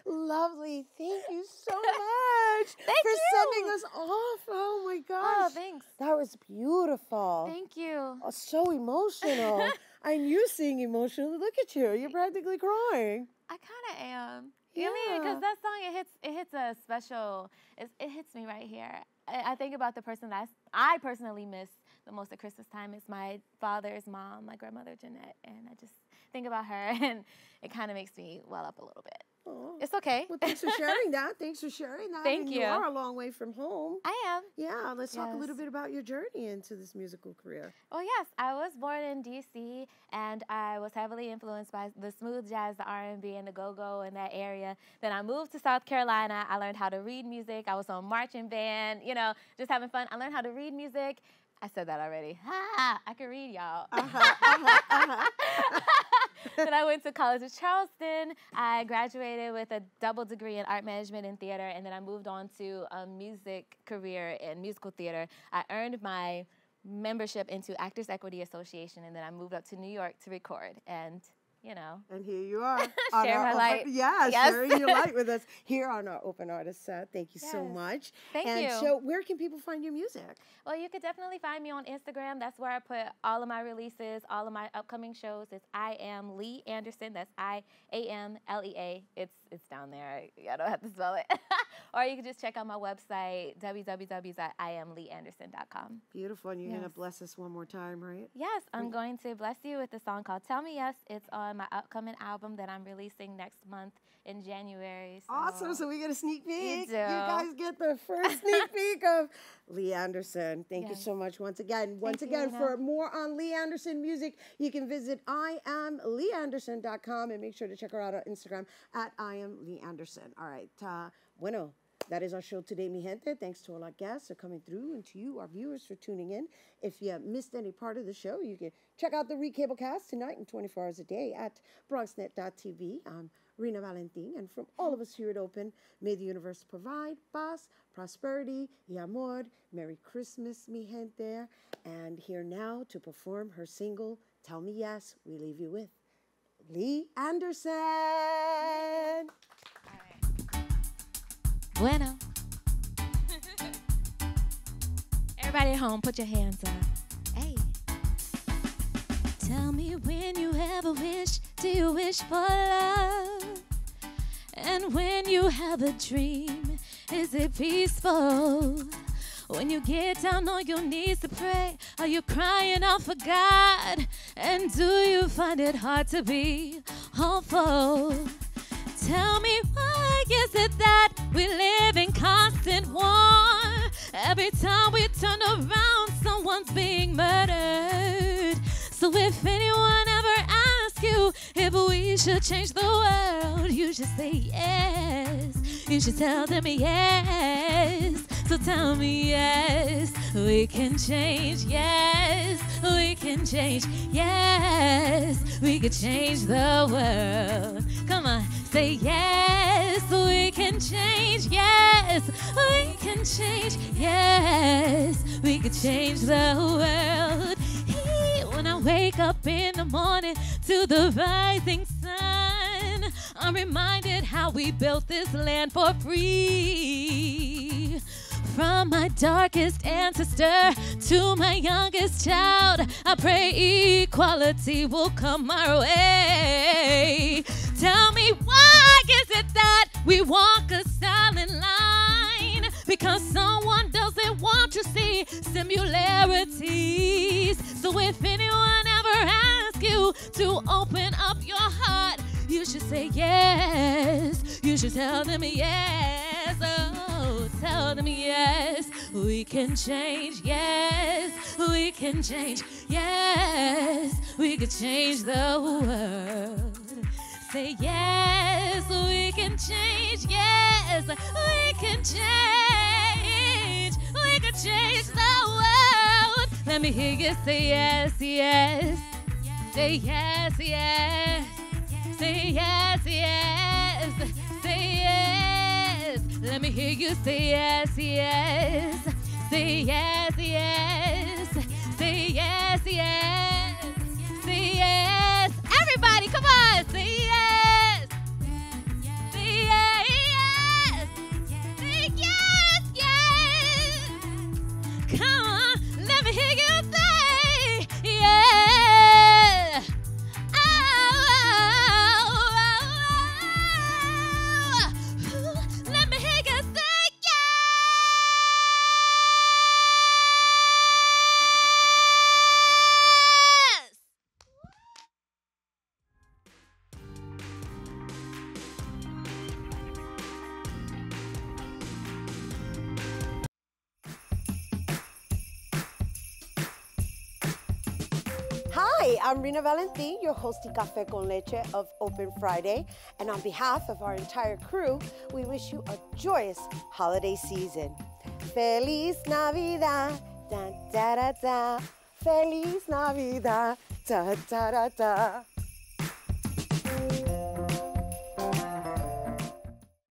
Lovely. Thank you so much for sending us off. Oh my gosh. Oh, thanks. That was beautiful. Thank you. Oh, so emotional. And you seeing emotional. Look at you. You're practically crying. I kind of am. You know what I mean? Because that song, it hits a special, it hits me right here. I think about the person that I personally miss the most at Christmas time. It's my father's mom, my grandmother Jeanette, and I just think about her, and it kind of makes me well up a little bit. Oh. It's okay. Well, thanks for sharing that. Thanks for sharing that. Thank you. You are a long way from home. I am. Yeah, let's talk a little bit about your journey into this musical career. Oh, yes. I was born in D.C., and I was heavily influenced by the smooth jazz, the R&B, and the go-go in that area. Then I moved to South Carolina. I learned how to read music. I was on marching band, you know, just having fun. I learned how to read music. I said that already. Ha! I can read, y'all. Then I went to college in Charleston. I graduated with a double degree in art management and theater, and then I moved on to a music career in musical theater. I earned my membership into Actors Equity Association, and then I moved up to New York to record, and you know. And here you are. Share my light. Yeah, yes. sharing your light with us here on our Open Artist Set. Thank you so much. Thank you. And so where can people find your music? Well, you could definitely find me on Instagram. That's where I put all of my releases, all of my upcoming shows. It's I am Lea Anderson. That's I-A-M-L-E-A. It's down there. I don't have to spell it. or you can just check out my website, www.iamleeanderson.com. Beautiful. And you're Yes. going to bless us one more time, right? Yes, I'm going to bless you with a song called Tell Me Yes. It's on my upcoming album that I'm releasing next month in January. So Awesome. So we get a sneak peek. do. You guys get the first sneak peek of Lea Anderson. Thank you Yes. so much once again. Once you, again, Rhina. for more on Lea Anderson music, you can visit IamLeaAnderson.com and make sure to check her out on Instagram at IamLeaAnderson. All right. Bueno. That is our show today, mi gente. Thanks to all our guests for coming through and to you, our viewers, for tuning in. If you missed any part of the show, you can check out the Recablecast tonight and 24 hours a day at BronxNet.tv. I'm Rhina Valentin, and from all of us here at Open, may the universe provide paz, prosperity, y amor. Merry Christmas, mi gente. And here now to perform her single, Tell Me Yes, we leave you with Lea Anderson. Bueno. Everybody at home, put your hands up. Hey. Tell me when you have a wish, do you wish for love? And when you have a dream, is it peaceful? When you get down on your knees to pray, are you crying out for God? And do you find it hard to be hopeful? Tell me why is it that we live in constant war? Every time we turn around, someone's being murdered. So if anyone ever asks you if we should change the world, you should say yes. You should tell them yes. So tell me yes, we can change. Yes, we can change. Yes, we can change the world. Come on, say yes, we can change. Yes, we can change. Yes, we can change the world. When I wake up in the morning to the rising sun, I'm reminded how we built this land for free. From my darkest ancestor to my youngest child, I pray equality will come our way. Tell me why is it that we walk a silent line? Because someone doesn't want to see similarities. So if anyone ever asks you to open up your heart, you should say yes. You should tell them yes. Oh, tell them yes. We can change. Yes, we can change. Yes, we can change the world. Say yes, we can change. Yes, we can change. We can change the world. Let me hear you say yes, yes. Say yes, yes. Say yes, yes. Say yes. Let me hear you say yes, yes. Say yes, yes. Say yes, yes. Say yes. Everybody, come on. Say yes. Say yes, yes. Say yes, yes. Come on. Let me hear you say yeah. Oh, let me hear you say yes. Hi, I'm Rhina Valentin, your hosty Café con Leche of Open Friday. And on behalf of our entire crew, we wish you a joyous holiday season. Feliz Navidad, da da da da. Feliz Navidad, da da da da.